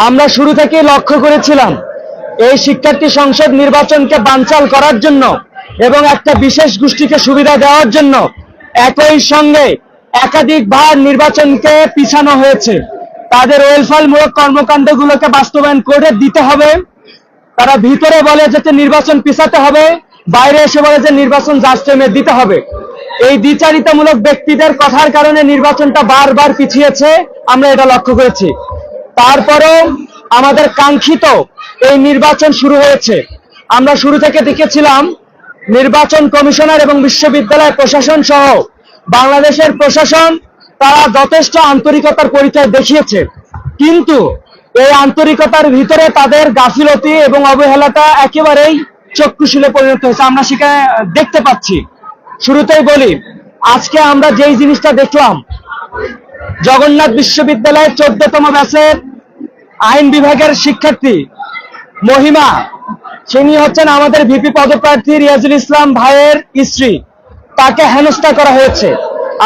আমরা শুরু থেকে লক্ষ্য করেছিলাম এই শিক্ষার্থী সংসদ নির্বাচনকে বানচাল করার জন্য এবং একটা বিশেষ গোষ্ঠীকে সুবিধা দেওয়ার জন্য একই সঙ্গে একাধিকবার নির্বাচনকে পিছানো হয়েছে। তাদের ওয়েলফেয়ারমূলক কর্মকাণ্ডগুলোকে বাস্তবায়ন করে দিতে হবে। তারা ভিতরে বলে যে নির্বাচন পিছাতে হবে, বাইরে এসে বলে যে নির্বাচন জাস্ট টাইমে দিতে হবে। এই দ্বিচারিতামূলক ব্যক্তিদের কথার কারণে নির্বাচনটা বারবার পিছিয়েছে, আমরা এটা লক্ষ্য করেছি। তারপরেও আমাদের কাঙ্ক্ষিত এই নির্বাচন শুরু হয়েছে। আমরা শুরু থেকে দেখেছিলাম নির্বাচন কমিশনার এবং বিশ্ববিদ্যালয় প্রশাসন সহ বাংলাদেশের প্রশাসন তারা যথেষ্ট আন্তরিকতার পরিচয় দেখিয়েছে, কিন্তু এই আন্তরিকতার ভিতরে তাদের গাফিলতি এবং অবহেলাটা একেবারেই চক্ষুশূলে পরিণত হয়েছে, আমরা সেখানে দেখতে পাচ্ছি। শুরুতেই বলি, আজকে আমরা যেই জিনিসটা দেখলাম, জগন্নাথ বিশ্ববিদ্যালয়ের 14তম ব্যাচের আইন বিভাগের শিক্ষার্থী মহিমা, তিনি হচ্ছেন আমাদের ভিপি পদপ্রার্থী রিয়াজুল ইসলাম ভাইয়ের স্ত্রী, তাকে হেনস্থা করা হয়েছে।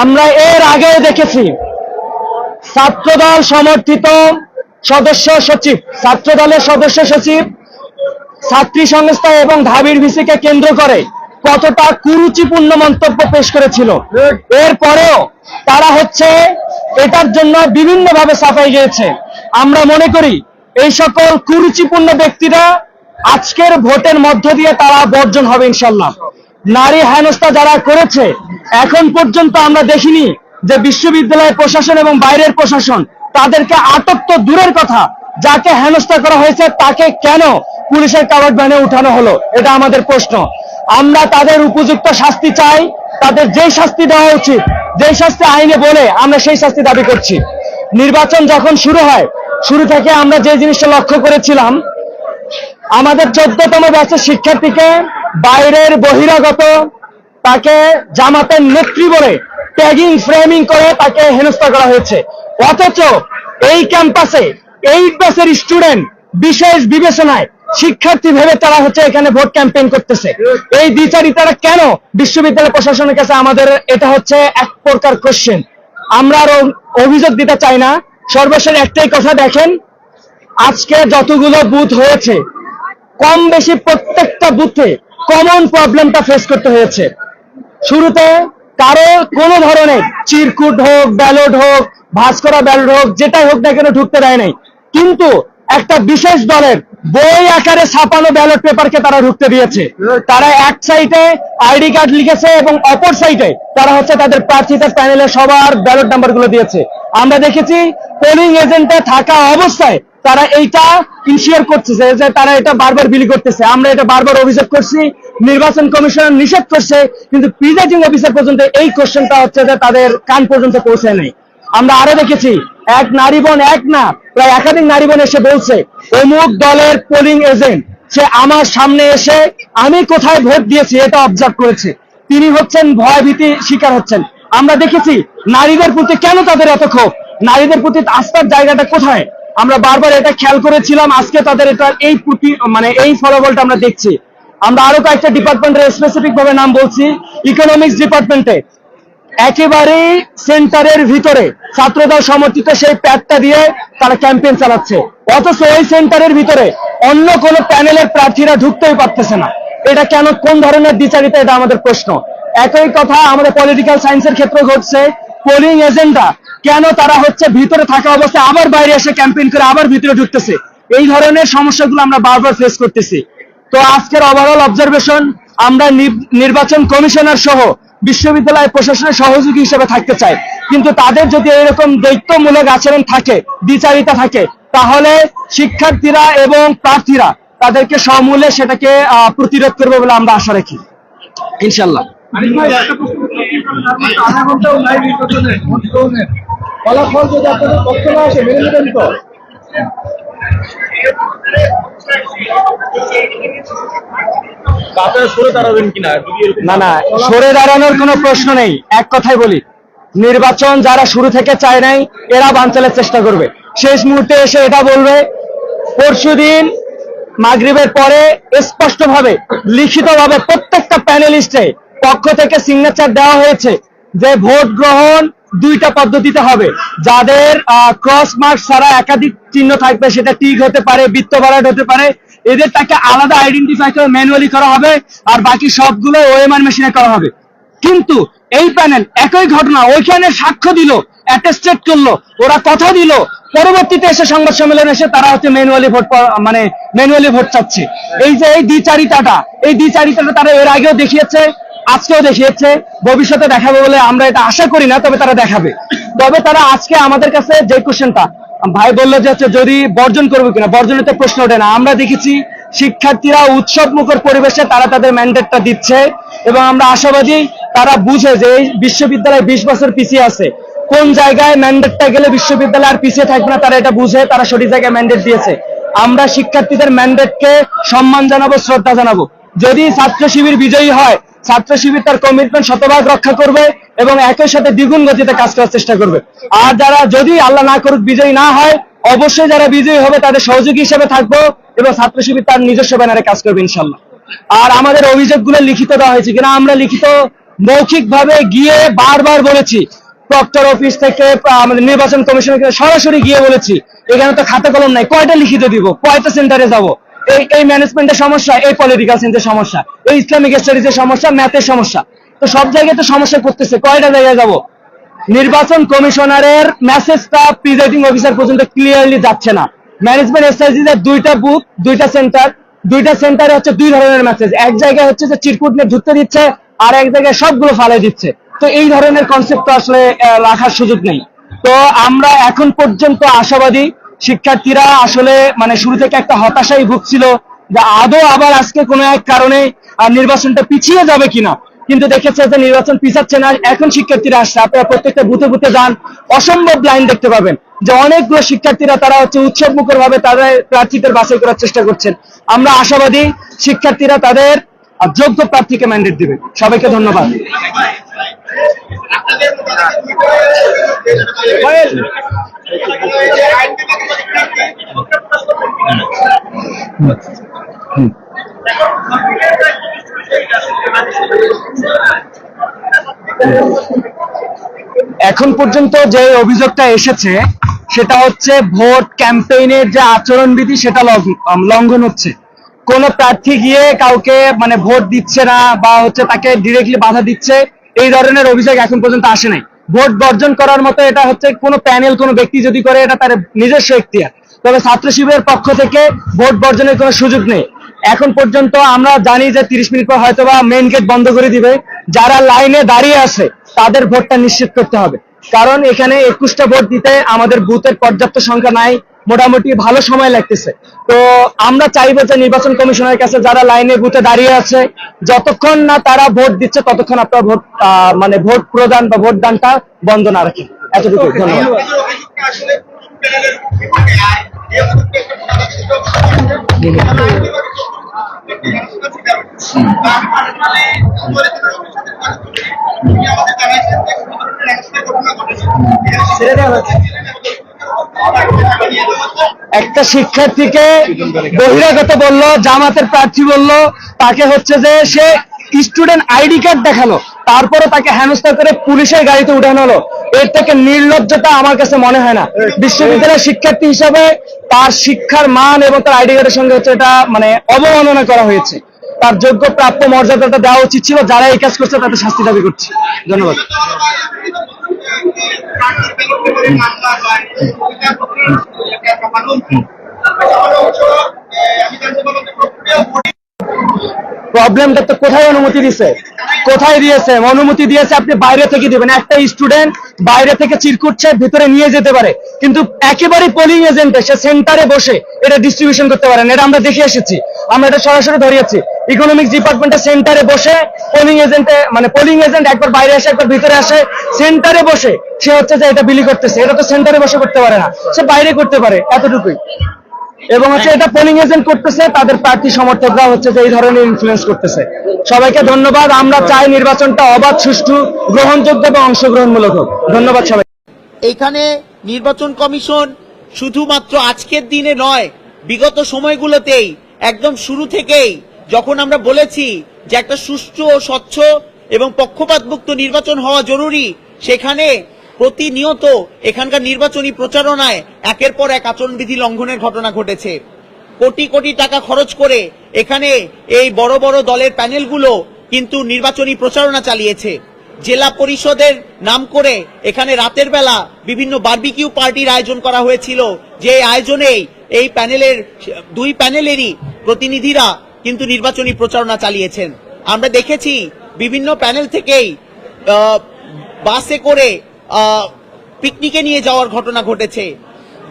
আমরা এর আগেও দেখেছি ছাত্রদল সমর্থিত সদস্য সচিব, ছাত্রদলের সদস্য সচিব ছাত্রী সংস্থা এবং ঢাবির ভিসিকে কেন্দ্র করে কতটা কুরুচিপূর্ণ মন্তব্য পেশ করেছিল। এরপরেও তারা হচ্ছে এটার জন্য বিভিন্নভাবে সাফাই গিয়েছে। আমরা মনে করি এই সকল কুরুচিপূর্ণ ব্যক্তিরা আজকের ভোটের মধ্য দিয়ে তারা বর্জন হবে ইনশাল্লাহ। নারী হেনস্থা যারা করেছে, এখন পর্যন্ত আমরা দেখিনি যে বিশ্ববিদ্যালয় প্রশাসন এবং বাইরের প্রশাসন তাদেরকে আটক তো দূরের কথা, যাকে হেনস্থা করা হয়েছে তাকে কেন পুলিশের কাভার্ড ভ্যানে উঠানো হলো, এটা আমাদের প্রশ্ন। আমরা তাদের উপযুক্ত শাস্তি চাই, তাদের যেই শাস্তি দেওয়া উচিত, যেই শাস্তি আইনে বলে আমরা সেই শাস্তি দাবি করছি। নির্বাচন যখন শুরু হয়, শুরু থেকে আমরা যে জিনিসটা লক্ষ্য করেছিলাম, আমাদের 14তম ব্যাচের শিক্ষার্থীকে বাইরের বহিরাগত তাকে জামাতের নেত্রী বলে ট্যাগিং ফ্রেমিং করে তাকে হেনস্থা করা হয়েছে। অথচ এই ক্যাম্পাসে 8 ব্যাচের স্টুডেন্ট বিশেষ বিবেচনায় শিক্ষার্থী ভেবে তারা হচ্ছে এখানে ভোট ক্যাম্পেইন করতেছে। এই দ্বিচারিতারা কেন বিশ্ববিদ্যালয় প্রশাসনের কাছে আমাদের এটা হচ্ছে এক প্রকার কোশ্চেন। আমরা আরো অভিযোগ দিতে চাই না, সর্বশেষ একটাই কথা, দেখেন আজকে যতগুলো বুথ হয়েছে কম বেশি প্রত্যেকটা বুথে কমন প্রবলেমটা ফেস করতে হয়েছে। শুরুতে কারো কোনো ধরনের চিরকুট হোক, ব্যালট হোক, ভাঁজ করা ব্যালট হোক, যেটাই হোক না কেন ঢুকতে দেয় নাই, কিন্তু একটা বিশেষ দলের বই আকারে ছাপানো ব্যালট পেপারকে তারা ঢুকতে দিয়েছে। তারা এক সাইডে আইডি কার্ড লিখেছে এবং অপর সাইডে তারা হচ্ছে তাদের প্রার্থীদের প্যানেলে সবার ব্যালট নাম্বারগুলো দিয়েছে। আমরা দেখেছি পোলিং এজেন্টে থাকা অবস্থায় তারা এইটা ইনশিওর করছে যে তারা এটা বারবার বিলি করতেছে। আমরা এটা বারবার অভিযোগ করছি, নির্বাচন কমিশন নিষেধ করছে, কিন্তু প্রিজাইডিং অফিসার পর্যন্ত এই কোশ্চেনটা হচ্ছে যে তাদের কান পর্যন্ত পৌঁছায় নাই। আমরা আরো দেখেছি এক নারী বোন, এক না প্রায় একাধিক নারী বোন এসে বলছে অমুক দলের পোলিং এজেন্ট সে আমার সামনে এসে আমি কোথায় ভোট দিয়েছি এটা অবজার্ভ করেছে, তিনি হচ্ছেন ভয়ভীতি শিকার হচ্ছেন। আমরা দেখেছি নারীদের প্রতি কেন তাদের এত ক্ষোভ, নারীদের প্রতি আস্থার জায়গাটা কোথায়, আমরা বারবার এটা খেয়াল করেছিলাম। আজকে তাদের এটা এই প্রতি এই ফলাফলটা আমরা দেখছি। আমরা আরো কয়েকটা ডিপার্টমেন্টের স্পেসিফিক ভাবে নাম বলছি। ইকোনমিক্স ডিপার্টমেন্টে একেবারেই সেন্টারের ভিতরে ছাত্রদল সমর্থিত সেই প্যাডটা দিয়ে তারা ক্যাম্পেইন চালাচ্ছে, অথচ ওই সেন্টারের ভিতরে অন্য কোনো প্যানেলের প্রার্থীরা ঢুকতেই পারতেছে না। এটা কেন, কোন ধরনের দ্বিচারিতা, এটা আমাদের প্রশ্ন। একই কথা আমাদের পলিটিক্যাল সায়েন্সের ক্ষেত্রে ঘটছে। পোলিং এজেন্টরা কেন তারা হচ্ছে ভিতরে থাকা অবস্থায় আবার বাইরে এসে ক্যাম্পেইন করে আবার ভিতরে ঢুকতেছে, এই ধরনের সমস্যাগুলো আমরা বারবার ফেস করতেছি। তো আজকের ওভারঅল অবজারভেশন, আমরা নির্বাচন কমিশনার সহ বিশ্ববিদ্যালয় প্রশাসনের সহযোগী হিসেবে থাকতে চাই, কিন্তু তাদের যদি এরকম দ্বৈতমূলক আচরণ থাকে, দ্বিচারিতা থাকে, তাহলে শিক্ষার্থীরা এবং প্রার্থীরা তাদেরকে সমূলে সেটাকে প্রতিরোধ করবে বলে আমরা আশা রাখি ইনশাল্লাহ। ফলাফল যদি আপনাদের পক্ষ না আসে মেনে নেবেন তো? না না, সরে দাঁড়ানোর কোনো প্রশ্ন নেই। এক কথাই বলি, নির্বাচন যারা শুরু থেকে চায় নাই এরা বানচালের চেষ্টা করবে, শেষ মুহূর্তে এসে এটা বলবে। পরশুদিন মাগরিবের পরে স্পষ্টভাবে লিখিতভাবে প্রত্যেকটা প্যানেলিস্টে পক্ষ থেকে সিগনেচার দেওয়া হয়েছে যে ভোট গ্রহণ দুইটা পদ্ধতিতে হবে। যাদের ক্রস মার্ক ছাড়া একাধিক চিহ্ন থাকবে, সেটা টিক হতে পারে, বৃত্ত ভরাট হতে পারে, এদের তাকে আলাদা আইডেন্টিফাই করে ম্যানুয়ালি করা হবে, আর বাকি সবগুলো ওএমআর মেশিনে করা হবে। কিন্তু এই প্যানেল একই ঘটনা ওইখানে সাক্ষ্য দিল, অ্যাটেস্টেড করলো, ওরা কথা দিল, পরবর্তীতে এসে সংবাদ সম্মেলনে এসে তারা হচ্ছে ম্যানুয়ালি ভোট চাচ্ছে। এই যে এই দ্বিচারিতাটা তারা এর আগেও দেখিয়েছে, আজকেও দেখিয়েছে, ভবিষ্যতে দেখাবে বলে আমরা এটা আশা করি না, তবে তারা দেখাবে। তবে তারা আজকে আমাদের কাছে যে কোশ্চেনটা ভাই বললো যে হচ্ছে যদি বর্জন করবো কিনা, বর্জনের তো প্রশ্ন ওঠে না। আমরা দেখেছি শিক্ষার্থীরা উৎসব মুখর পরিবেশে তারা তাদের ম্যান্ডেটটা দিচ্ছে, এবং আমরা আশাবাদী তারা বুঝে যে এই বিশ্ববিদ্যালয় 20 বছর পিছিয়ে আছে, কোন জায়গায় ম্যান্ডেটটা গেলে বিশ্ববিদ্যালয় আর পিছিয়ে থাকবে না, তারা এটা বুঝে তারা সঠিক জায়গায় ম্যান্ডেট দিয়েছে। আমরা শিক্ষার্থীদের ম্যান্ডেটকে সম্মান জানাবো, শ্রদ্ধা জানাবো। যদি ছাত্র শিবির বিজয়ী হয়, ছাত্র শিবির তার কমিটমেন্ট শতভাগ রক্ষা করবে এবং একই সাথে দ্বিগুণ গতিতে কাজ করার চেষ্টা করবে। আর যারা যদি আল্লাহ না করুক বিজয়ী না হয়, অবশ্যই যারা বিজয়ী হবে তাদের সহযোগী হিসেবে থাকবো, এবং ছাত্র শিবির তার নিজস্ব ব্যানারে কাজ করবে ইনশাল্লাহ। আর আমাদের অভিযোগগুলো লিখিত দেওয়া হয়েছে কিনা, আমরা লিখিত মৌখিক ভাবে গিয়ে বারবার বলেছি, প্রক্টর অফিস থেকে আমাদের নির্বাচন কমিশনের সরাসরি গিয়ে বলেছি, এখানে তো খাতা কলম নাই, কয়টা লিখিত দিব, কয়টা সেন্টারে যাব, এই ম্যানেজমেন্টের সমস্যা, এই পলিটিক্যাল সায়েন্সের সমস্যা, এই ইসলামিক স্টাডিজের সমস্যা, ম্যাথের সমস্যা, তো সব জায়গায় তো সমস্যা করতেছে, কয়টা জায়গায় যাব? নির্বাচন কমিশনারের মেসেজটা প্রিজাইডিং অফিসার পর্যন্ত ক্লিয়ারলি যাচ্ছে না। ম্যানেজমেন্ট এসআইজিদের দুইটা বুথ, দুইটা সেন্টারে হচ্ছে দুই ধরনের মেসেজ, এক জায়গায় হচ্ছে যে চিরকুট নিয়ে ঢুকতে দিচ্ছে, আর এক জায়গায় সবগুলো ফালাই দিচ্ছে। তো এই ধরনের কনসেপ্ট আসলে রাখার সুযোগ নেই। তো আমরা এখন পর্যন্ত আশাবাদী, শিক্ষার্থীরা আসলে শুরু থেকে একটা হতাশাই ভুগছিল যে আদৌ আবার আজকে কোনো এক কারণে নির্বাচনটা পিছিয়ে যাবে কিনা, কিন্তু দেখেছে যে নির্বাচন পিছাচ্ছে না। এখন শিক্ষার্থীরা আসছে, আপনারা প্রত্যেকটা বুথে বুথে যান, অসম্ভব লাইন দেখতে পাবেন যে অনেকগুলো শিক্ষার্থীরা তারা হচ্ছে উৎসব মুখর ভাবে তাদের প্রার্থীদের বাছাই করার চেষ্টা করছেন। আমরা আশাবাদী শিক্ষার্থীরা তাদের যোগ্য প্রার্থীকে ম্যান্ডেট দিবে। সবাইকে ধন্যবাদ। এখন পর্যন্ত যে অভিযোগটা এসেছে সেটা হচ্ছে ভোট ক্যাম্পেইনের যে আচরণবিধি সেটা লঙ্ঘন হচ্ছে। কোন প্রার্থী গিয়ে কাউকে ভোট দিচ্ছে না, বা হচ্ছে তাকে ডিরেক্টলি বাধা দিচ্ছে, এই ধরনের অভিযোগ এখন পর্যন্ত আসে নাই। ভোট বর্জন করার মতো এটা হচ্ছে কোনো প্যানেল, কোনো ব্যক্তি যদি করে, এটা তার নিজস্ব এখতিয়ার। তবে ছাত্র শিবিরের পক্ষ থেকে ভোট বর্জনের কোনো সুযোগ নেই। এখন পর্যন্ত আমরা জানি যে 30 মিনিট পর হয়তো বা মেইন গেট বন্ধ করে দিবে। যারা লাইনে দাঁড়িয়ে আছে তাদের ভোটটা নিশ্চিত করতে হবে, কারণ এখানে 21টা ভোট দিতে আমাদের বুথের পর্যাপ্ত সংখ্যা নাই, মোটামুটি ভালো সময় লাগতেছে। তো আমরা চাইবো যে নির্বাচন কমিশনের কাছে যারা লাইনে বুথে দাঁড়িয়ে আছে, যতক্ষণ না তারা ভোট দিচ্ছে ততক্ষণ আপনারা ভোট প্রদান বা ভোট দানটা বন্ধ না রাখেন। এতটুকু, ধন্যবাদ। একটা শিক্ষার্থীকে বহিরাগত বললো, জামাতের প্রার্থী বললো, তাকে হচ্ছে যে সে স্টুডেন্ট আইডি কার্ড দেখালো, তারপরে তাকে হেনস্থা করে পুলিশের গাড়িতে উঠানো হলো। এর থেকে নির্লজ্জতা আমার কাছে মনে হয় না। বিশ্ববিদ্যালয়ের শিক্ষার্থী হিসাবে তার শিক্ষার মান এবং তার আইডি কার্ডের সঙ্গে হচ্ছে এটা অবমাননা করা হয়েছে। তার যোগ্য প্রাপ্য মর্যাদাটা দেওয়া উচিত ছিল। যারা এই কাজ করছে তাদের শাস্তি দাবি করছি। ধন্যবাদ। প্রবলেমটা তো কোথায় অনুমতি দিয়েছে, কোথায় দিয়েছে? অনুমতি দিয়েছে আপনি বাইরে থেকে দিবেন। একটা স্টুডেন্ট বাইরে থেকে চিরকুটছে ভিতরে নিয়ে যেতে পারে, কিন্তু একেবারে পোলিং এজেন্টে সে সেন্টারে বসে এটা ডিস্ট্রিবিউশন করতে পারেন। এটা আমরা দেখে এসেছি, আমরা এটা সরাসরি ধরিয়েছি। ইকোনমিক্স ডিপার্টমেন্টের সেন্টারে বসে পোলিং এজেন্ট একবার বাইরে আসে, একবার ভিতরে আসে, সেন্টারে বসে সে হচ্ছে যে এটা বিলি করতেছে। এটা তো সেন্টারে বসে করতে পারে না, সে বাইরে করতে পারে, এতটুকুই। এবং হচ্ছে এটা পোলিং এজেন্ট করতেছে, তাদের প্রার্থী সমর্থকরা হচ্ছে যে এই ধরনের ইনফ্লুয়েন্স করতেছে। সবাইকে ধন্যবাদ। আমরা চাই নির্বাচনটা অবাধ, সুষ্ঠু, গ্রহণযোগ্য এবং অংশগ্রহণমূলক হোক। ধন্যবাদ সবাই। এইখানে নির্বাচন কমিশন শুধুমাত্র আজকের দিনে নয়, বিগত সময়গুলোতেই একদম শুরু থেকেই যখন আমরা বলেছি যে একটা সুষ্ঠু ও স্বচ্ছ এবং পক্ষপাতমুক্ত নির্বাচন হওয়া জরুরি, সেখানে প্রতিনিয়ত এখানকার নির্বাচনী প্রচারণায় একের পর এক আচরণবিধি লঙ্ঘনের ঘটনা ঘটেছে। কোটি কোটি টাকা খরচ করে এখানে এই বড় বড় দলের প্যানেলগুলো কিন্তু নির্বাচনী প্রচারণা চালিয়েছে। জেলা পরিষদের নাম করে এখানে রাতের বেলা বিভিন্ন বারবিকিউ পার্টির আয়োজন করা হয়েছিল, যে আয়োজনেই এই প্যানেলের দুই প্যানেলেরই প্রতিনিধিরা কিন্তু নির্বাচনী প্রচারণা চালিয়েছেন। আমরা দেখেছি বিভিন্ন প্যানেল থেকেই বাসে করে পিকনিকে নিয়ে যাওয়ার ঘটনা ঘটেছে,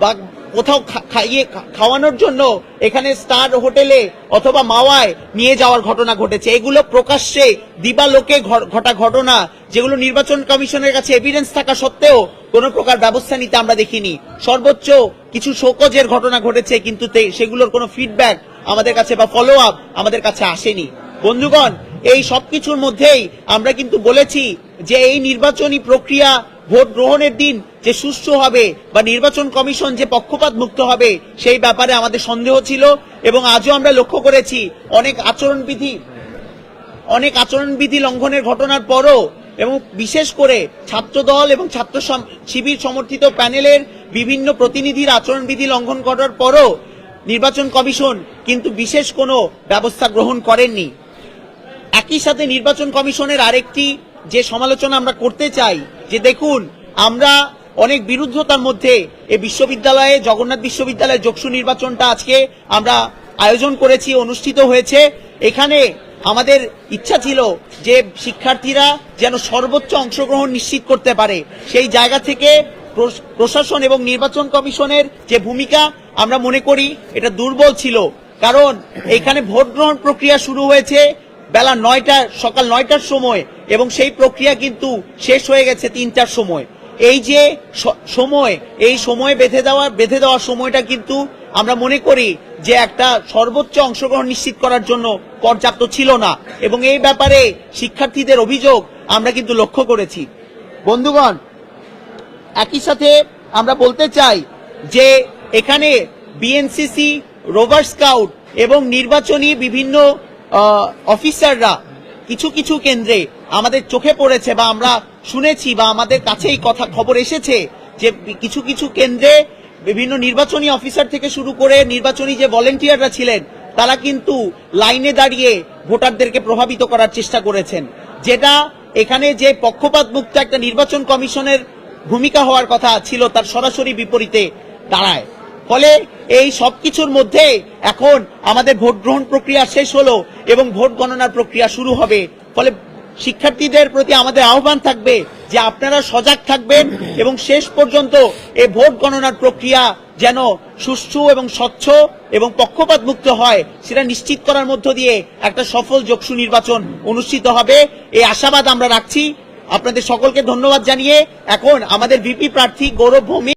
বা কোথাও খাওয়ানোর জন্য এখানে স্টার হোটেলে অথবা মাওয়ায় নিয়ে যাওয়ার ঘটনা ঘটেছে। এগুলো প্রকাশ্যে দিবালোকে ঘটা ঘটনা, যেগুলো নির্বাচন কমিশনের কাছে এভিডেন্স থাকা সত্ত্বেও কোনো প্রকার ব্যবস্থা নিতে আমরা দেখিনি। সর্বোচ্চ কিছু শোকজের ঘটনা ঘটেছে, কিন্তু সেগুলোর কোনো ফিডব্যাক আমাদের কাছে বা ফলো আপ আমাদের কাছে আসেনি। বন্ধুগণ, এই সবকিছুর মধ্যেই আমরা কিন্তু বলেছি যে এই নির্বাচনী প্রক্রিয়া ভোট গ্রহণের দিন যে সুষ্ঠু হবে বা নির্বাচন কমিশন যে পক্ষপাত মুক্ত হবে সেই ব্যাপারে আমাদের সন্দেহ ছিল, এবং আজও আমরা লক্ষ্য করেছি অনেক আচরণবিধি লঙ্ঘনের ঘটনার পরও, এবং বিশেষ করে ছাত্রদল এবং ছাত্র শিবির সমর্থিত প্যানেলের বিভিন্ন প্রতিনিধির আচরণবিধি লঙ্ঘন করার পরও নির্বাচন কমিশন কিন্তু বিশেষ কোনো ব্যবস্থা গ্রহণ করেননি। একই সাথে নির্বাচন কমিশনের আরেকটি যে সমালোচনা আমরা করতে চাই, যে দেখুন, আমরা অনেক বিরুদ্ধতার মধ্যে এই বিশ্ববিদ্যালয়ে, জগন্নাথ বিশ্ববিদ্যালয়ে যোগসু নির্বাচনটা আজকে আমরা আয়োজন করেছি, অনুষ্ঠিত হয়েছে। এখানে আমাদের ইচ্ছা ছিল যে শিক্ষার্থীরা যেন সর্বোচ্চ অংশগ্রহণ নিশ্চিত করতে পারে। সেই জায়গা থেকে প্রশাসন এবং নির্বাচন কমিশনের যে ভূমিকা, আমরা মনে করি এটা দুর্বল ছিল। কারণ এখানে ভোট গ্রহণ প্রক্রিয়া শুরু হয়েছে বেলা 9টা, সকাল 9টার সময়, এবং সেই প্রক্রিয়া কিন্তু শেষ হয়ে গেছে 3টার সময়। এই যে সময়, এই সময় বেঁধে দেওয়ার সময়টা কিন্তু আমরা মনে করি যে একটা সর্বোচ্চ অংশগ্রহণ নিশ্চিত করার জন্য পর্যাপ্ত ছিল না, এবং এই ব্যাপারে শিক্ষার্থীদের অভিযোগ আমরা কিন্তু লক্ষ্য করেছি। বন্ধুগণ, একই সাথে আমরা বলতে চাই যে এখানে বিএনসিসি, রোভার স্কাউট এবং নির্বাচনী বিভিন্ন অফিসাররা কিছু কিছু কেন্দ্রে আমাদের চোখে পড়েছে, বা আমরা শুনেছি, বা আমাদের কাছেই খবর এসেছে যে কিছু কিছু কেন্দ্রে বিভিন্ন নির্বাচনী অফিসার থেকে শুরু করে নির্বাচনী যে ভলেন্টিয়াররা ছিলেন তারা কিন্তু লাইনে দাঁড়িয়ে ভোটারদেরকে প্রভাবিত করার চেষ্টা করেছেন, যেটা এখানে যে পক্ষপাত মুক্ত একটা নির্বাচন কমিশনের ভূমিকা হওয়ার কথা ছিল তার সরাসরি বিপরীতে দাঁড়ায়। ফলে এই সবকিছুর মধ্যে এখন আমাদের ভোট গ্রহণ প্রক্রিয়া শেষ হলো এবং ভোট গণনার প্রক্রিয়া শুরু হবে। ফলে শিক্ষার্থীদের প্রতি আমাদের আহ্বান থাকবে যে আপনারা সজাগ থাকবেন, এবং শেষ পর্যন্ত এই ভোট গণনার প্রক্রিয়া যেন সুষ্ঠু এবং স্বচ্ছ এবং পক্ষপাত মুক্ত হয়, সেটা নিশ্চিত করার মধ্য দিয়ে একটা সফল যোগসু নির্বাচন অনুষ্ঠিত হবে, এই আশাবাদ আমরা রাখছি। আপনাদের সকলকে ধন্যবাদ জানিয়ে এখন আমাদের ভিপি প্রার্থী গৌরব ভৌমিক